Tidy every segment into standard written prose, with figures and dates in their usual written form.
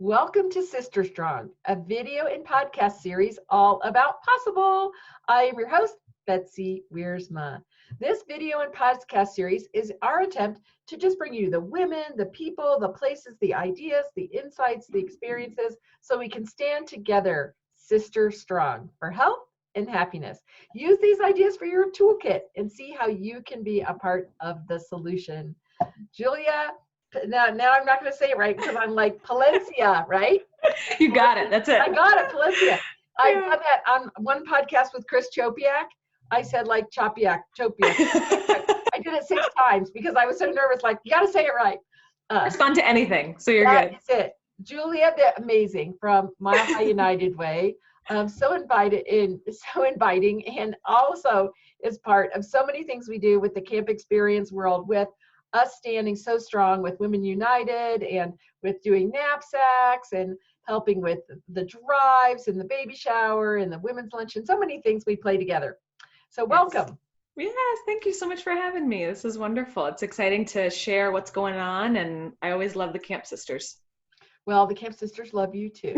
Welcome to Sister Strong, a video and podcast series all about possible. I am your host, Betsy Wiersma. This video and podcast series is our attempt to just bring you the women, the people, the places, the ideas, the insights, the experiences, so we can stand together, Sister Strong, for health and happiness. Use these ideas for your toolkit and see how you can be a part of the solution. Julia, now I'm not going to say it right because I'm like Palencia, right? You got it. That's it. I got it, Palencia. I've done that on one podcast with Chris Chopiak. I said like Chopiak. I did it 6 times because I was so nervous. Like, you got to say it right. Respond to anything, so you're good. That's it. Julia, the amazing from Mile High United Way. So inviting, and also is part of so many things we do with the CampExperience world, with us standing so strong with Women United and with doing knapsacks and helping with the drives and the baby shower and the women's luncheon. So many things we play together. So welcome. Yes, thank you so much for having me. This is wonderful. It's exciting to share what's going on, and I always love the Camp Sisters. Well, the Camp Sisters love you too.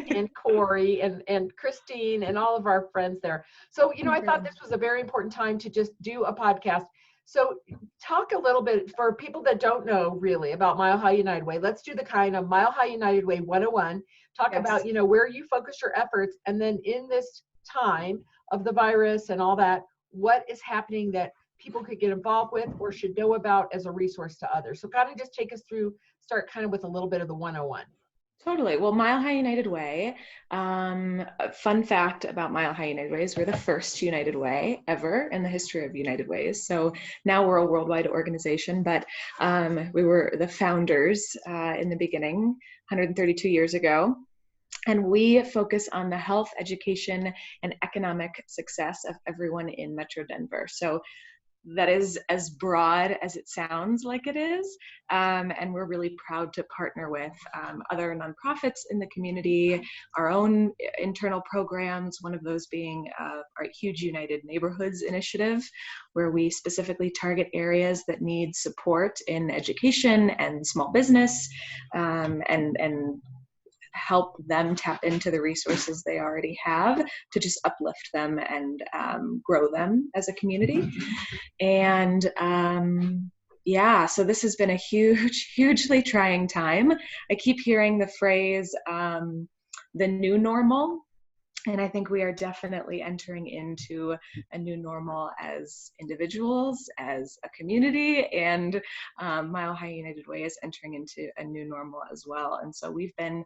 And Corey and Christine and all of our friends there. So, I thought this was a very important time to just do a podcast. So talk a little bit for people that don't know really about Mile High United Way. Let's do the kind of Mile High United Way 101. Talk about, where you focus your efforts. And then in this time of the virus and all that, what is happening that people could get involved with or should know about as a resource to others. So kind of just take us through, start kind of with a little bit of the 101. Totally. Well, Mile High United Way, a fun fact about Mile High United Way is we're the first United Way ever in the history of United Ways. So now we're a worldwide organization, but we were the founders in the beginning, 132 years ago. And we focus on the health, education, and economic success of everyone in Metro Denver. So that is as broad as it sounds like it is. And we're really proud to partner with other nonprofits in the community, our own internal programs, one of those being our huge United Neighborhoods initiative, where we specifically target areas that need support in education and small business, and help them tap into the resources they already have to just uplift them and grow them as a community. And so this has been a hugely trying time. I keep hearing the phrase, the new normal. And I think we are definitely entering into a new normal as individuals, as a community, and Mile High United Way is entering into a new normal as well. And so we've been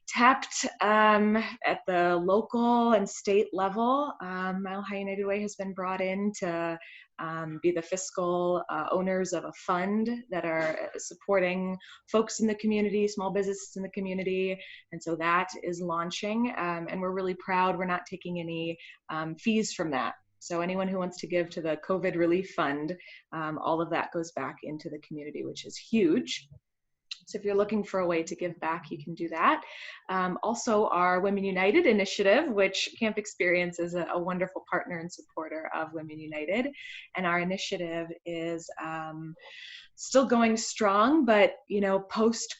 tapped at the local and state level. Mile High United Way has been brought in to be the fiscal owners of a fund that are supporting folks in the community, small businesses in the community. And so that is launching, and we're really proud we're not taking any fees from that. So anyone who wants to give to the COVID Relief Fund, all of that goes back into the community, which is huge. So if you're looking for a way to give back, you can do that. Also, our Women United initiative, which CampExperience is a wonderful partner and supporter of Women United. And our initiative is still going strong, but, post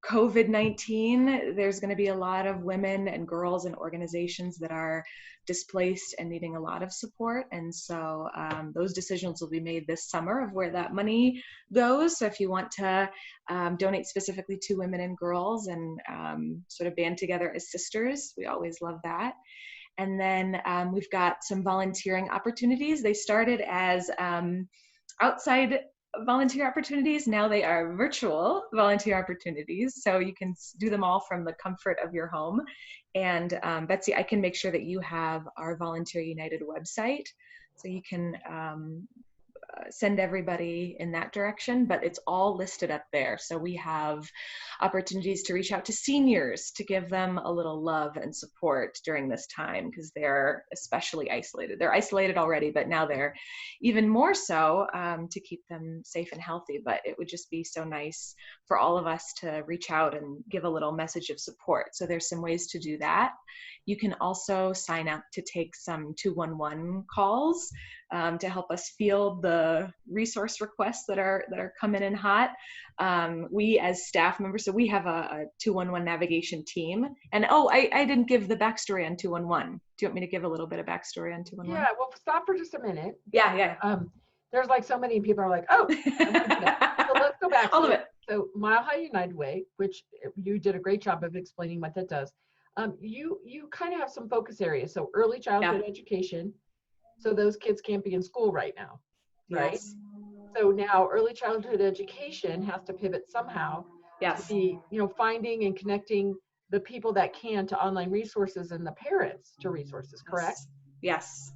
COVID-19, there's going to be a lot of women and girls and organizations that are displaced and needing a lot of support. And so those decisions will be made this summer of where that money goes. So if you want to donate specifically to women and girls and sort of band together as sisters, we always love that. And then we've got some volunteering opportunities. They started as outside volunteer opportunities. Now they are virtual volunteer opportunities. So you can do them all from the comfort of your home. And Betsy, I can make sure that you have our Volunteer United website. So you can send everybody in that direction, but it's all listed up there. So we have opportunities to reach out to seniors to give them a little love and support during this time because they're especially isolated. They're isolated already, but now they're even more so to keep them safe and healthy. But it would just be so nice for all of us to reach out and give a little message of support. So there's some ways to do that. You can also sign up to take some 211 calls to help us field the resource requests that are coming in hot. We as staff members, so we have a 211 navigation team. And I didn't give the backstory on 211. Do you want me to give a little bit of backstory on 211? Yeah, well, stop for just a minute. Yeah. There's like so many people are like, oh, I want to do that. So let's go back. All of it. So Mile High United Way, which you did a great job of explaining what that does. You kind of have some focus areas. So early childhood education. So those kids can't be in school right now, right? Yes. So now early childhood education has to pivot somehow to be, finding and connecting the people that can to online resources and the parents to resources, correct? Yes.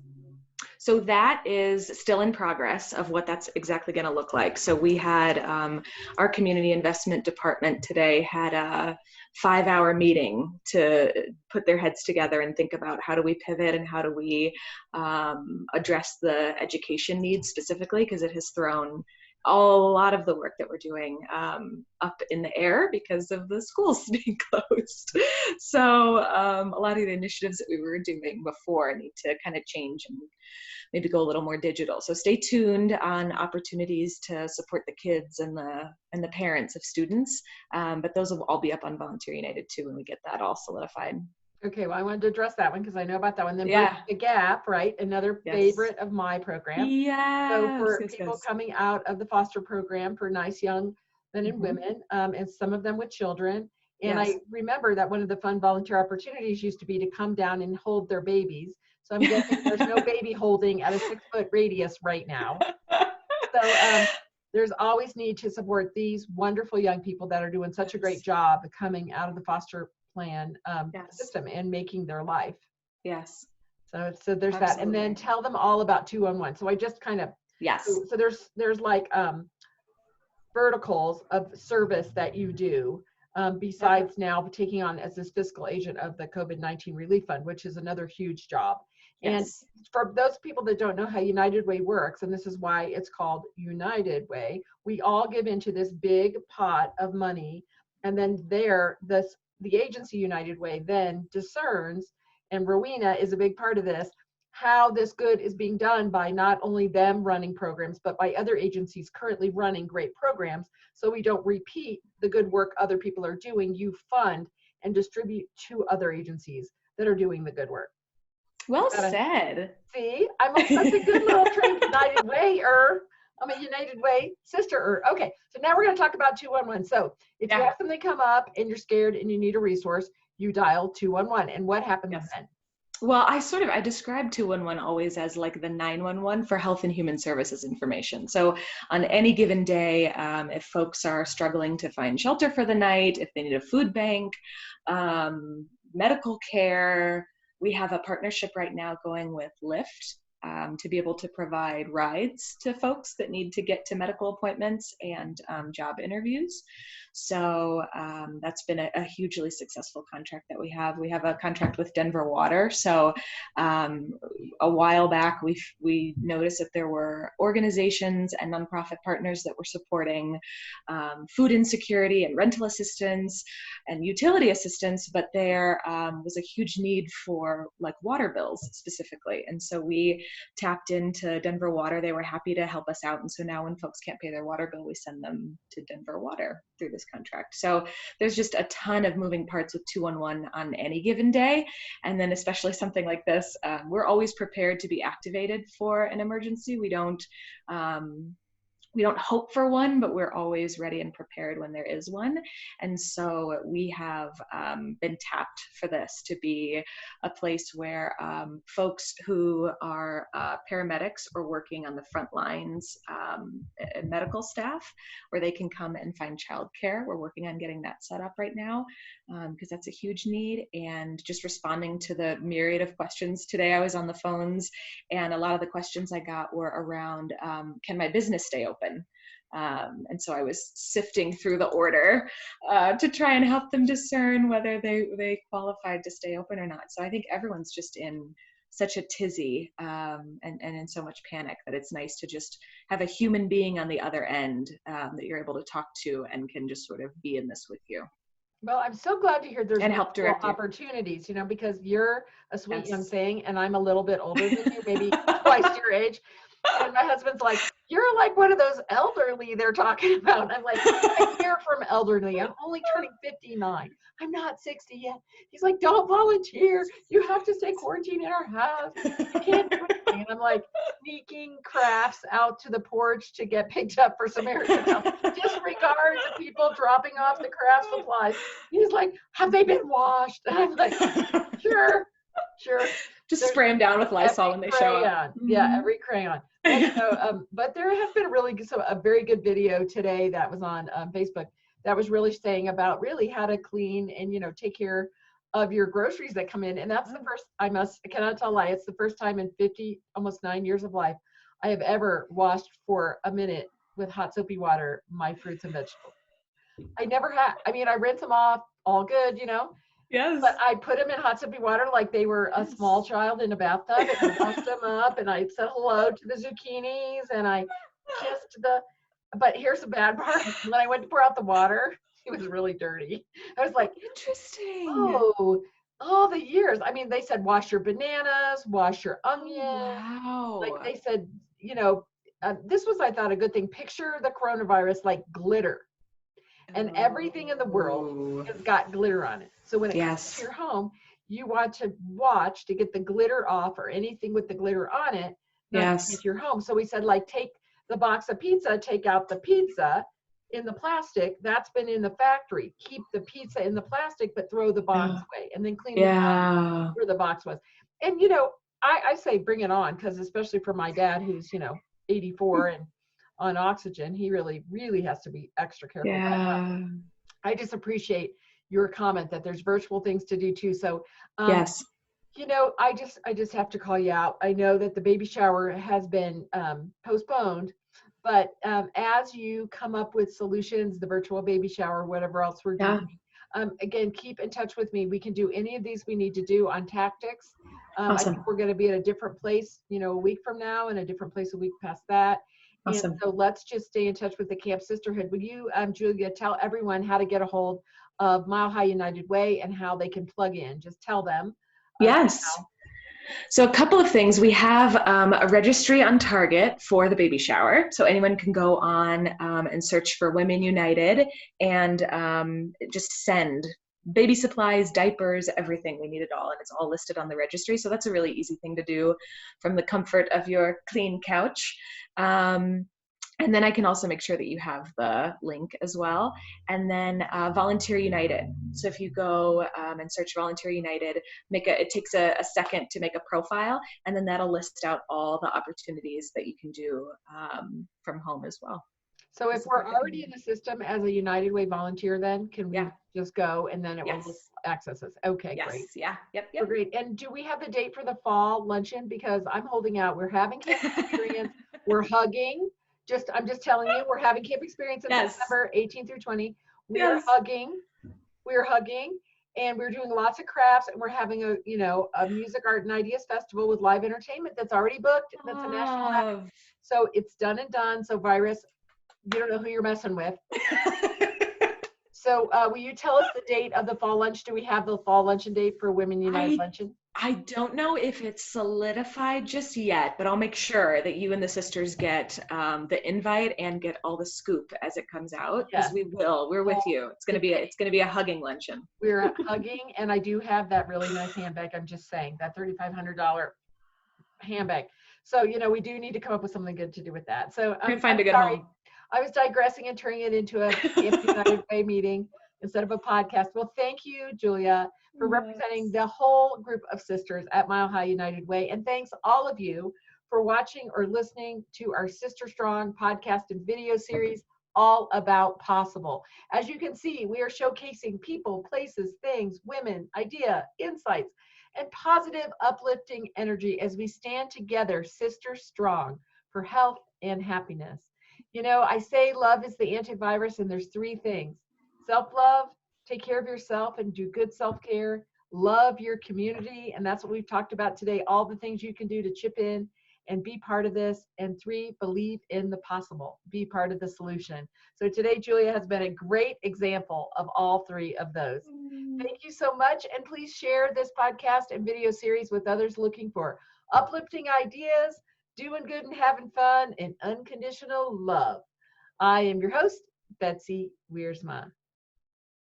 So that is still in progress of what that's exactly going to look like. So we had our community investment department today had a 5-hour meeting to put their heads together and think about how do we pivot and how do we address the education needs specifically, because it has thrown a lot of the work that we're doing up in the air because of the schools being closed. So a lot of the initiatives that we were doing before need to kind of change and maybe go a little more digital. So stay tuned on opportunities to support the kids and the parents of students. But those will all be up on Volunteer United too when we get that all solidified. Okay, well, I wanted to address that one because I know about that one. Then Bridging the Gap, right? Another favorite of my program. Yeah. So for people coming out of the foster program for nice young men and women, and some of them with children. And I remember that one of the fun volunteer opportunities used to be to come down and hold their babies. So I'm guessing there's no baby holding at a 6-foot radius right now. So there's always need to support these wonderful young people that are doing such a great job coming out of the foster plan system and making their life. Yes. So there's that. And then tell them all about 211. So I just kind of, so there's like verticals of service that you do besides now taking on as this fiscal agent of the COVID-19 Relief Fund, which is another huge job. And for those people that don't know how United Way works, and this is why it's called United Way, we all give into this big pot of money, and then the agency United Way then discerns, and Rowena is a big part of this, how this good is being done by not only them running programs, but by other agencies currently running great programs. So we don't repeat the good work other people are doing. You fund and distribute to other agencies that are doing the good work. Well said. See, I'm such a good little trained United Way-er. I'm a United Way sister-er. Okay, so now we're going to talk about 211. So if you have something come up and you're scared and you need a resource, you dial 211. And what happens then? Well, I describe 211 always as like the 911 for health and human services information. So on any given day, if folks are struggling to find shelter for the night, if they need a food bank, medical care, we have a partnership right now going with Lyft to be able to provide rides to folks that need to get to medical appointments and job interviews. So that's been a hugely successful contract that we have. We have a contract with Denver Water. So a while back, we noticed that there were organizations and nonprofit partners that were supporting food insecurity and rental assistance and utility assistance, but there was a huge need for like water bills specifically. And so we tapped into Denver Water. They were happy to help us out. And so now when folks can't pay their water bill, we send them to Denver Water through this contract. So there's just a ton of moving parts with 211 on any given day. And then especially something like this, we're always prepared to be activated for an emergency. We don't hope for one, but we're always ready and prepared when there is one. And so we have been tapped for this to be a place where folks who are paramedics or working on the front lines, medical staff, where they can come and find childcare. We're working on getting that set up right now because that's a huge need. And just responding to the myriad of questions today, I was on the phones and a lot of the questions I got were around, can my business stay open? And so I was sifting through the order to try and help them discern whether they qualified to stay open or not. So I think everyone's just in such a tizzy and in so much panic that it's nice to just have a human being on the other end that you're able to talk to and can just sort of be in this with you. Well, I'm so glad to hear there's and help multiple direct you. opportunities, because you're a sweet young Yes. thing and I'm a little bit older than you, maybe twice your age. And my husband's like, you're like one of those elderly they're talking about. And I'm like, a year from elderly. I'm only turning 59. I'm not 60 yet. He's like, don't volunteer. You have to stay quarantined in our house. You can't do anything. And I'm like sneaking crafts out to the porch to get picked up for Samaritan help. Disregard the people dropping off the craft supplies. He's like, have they been washed? And I'm like, sure. Just There's spray them down with Lysol when they show up. crayon. Yeah, every crayon. Well, but there has been a very good video today that was on Facebook that was really saying about really how to clean and take care of your groceries that come in. And that's the first, I cannot tell a lie, it's the first time in 50 almost 9 years of life I have ever washed for a minute with hot soapy water my fruits and vegetables. I never had. I mean, I rinse them off, all good, Yes. but I put them in hot soapy water like they were a small child in a bathtub, and I washed them up, and I said hello to the zucchinis, and I kissed but here's the bad part. When I went to pour out the water, it was really dirty. I was like, Interesting. oh, all the years. I mean, they said wash your bananas, wash your onions. Wow. Like they said, this was, I thought, a good thing. Picture the coronavirus like glitter. And everything in the world has got glitter on it. So when it comes to your home, you want to watch to get the glitter off or anything with the glitter on it, not to get your home. So we said, like, take the box of pizza, take out the pizza in the plastic. That's been in the factory. Keep the pizza in the plastic, but throw the box away and then clean the ground where the box was. And, I say bring it on, because especially for my dad, who's, 84 and on oxygen, he really, really has to be extra careful. Yeah. I just appreciate your comment that there's virtual things to do too. So, Yes. I just have to call you out. I know that the baby shower has been postponed, but as you come up with solutions, the virtual baby shower, whatever else we're doing, again, keep in touch with me. We can do any of these we need to do on tactics. I think we're going to be at a different place, a week from now, and a different place a week past that. Awesome. And so let's just stay in touch with the Camp Sisterhood. Would you, Julia, tell everyone how to get a hold of Mile High United Way and how they can plug in? Just tell them. Yes. So a couple of things. We have a registry on Target for the baby shower. So anyone can go on and search for Women United and just send baby supplies, diapers, everything. We need it all. And it's all listed on the registry. So that's a really easy thing to do from the comfort of your clean couch. And then I can also make sure that you have the link as well. And then Volunteer United. So if you go and search Volunteer United, it takes a second to make a profile, and then that'll list out all the opportunities that you can do from home as well. So if we're already in the system as a United Way volunteer, then can we just go and then it will access us? Okay, great. Yeah. Yep. Great. And do we have the date for the fall luncheon? Because I'm holding out. We're having Camp Experience. We're hugging. I'm just telling you, we're having Camp Experience in September 18 through 20. We're hugging, and we're doing lots of crafts, and we're having a music, art, and ideas festival with live entertainment that's already booked. That's a national effort. So it's done and done. So virus, you don't know who you're messing with. So will you tell us the date of the fall lunch? Do we have the fall luncheon date for Women United Luncheon? I don't know if it's solidified just yet, but I'll make sure that you and the sisters get the invite and get all the scoop as it comes out, because we will. We're with you. It's gonna be a hugging luncheon. We're hugging, and I do have that really nice handbag. I'm just saying, that $3,500 handbag. So we do need to come up with something good to do with that. So I'm find a good home. I was digressing and turning it into a Camp United Way meeting instead of a podcast. Well, thank you, Julia, for representing the whole group of sisters at Mile High United Way. And thanks all of you for watching or listening to our Sister Strong podcast and video series, all about possible. As you can see, we are showcasing people, places, things, women, idea, insights, and positive, uplifting energy as we stand together, Sister Strong, for health and happiness. I say love is the antivirus, and there's three things: self-love, take care of yourself and do good self-care, love your community, and that's what we've talked about today, all the things you can do to chip in and be part of this. And 3, believe in the possible. Be part of the solution. So today, Julia has been a great example of all 3 of those. Thank you so much. And please share this podcast and video series with others looking for uplifting ideas, doing good and having fun, and unconditional love. I am your host, Betsy Wiersma.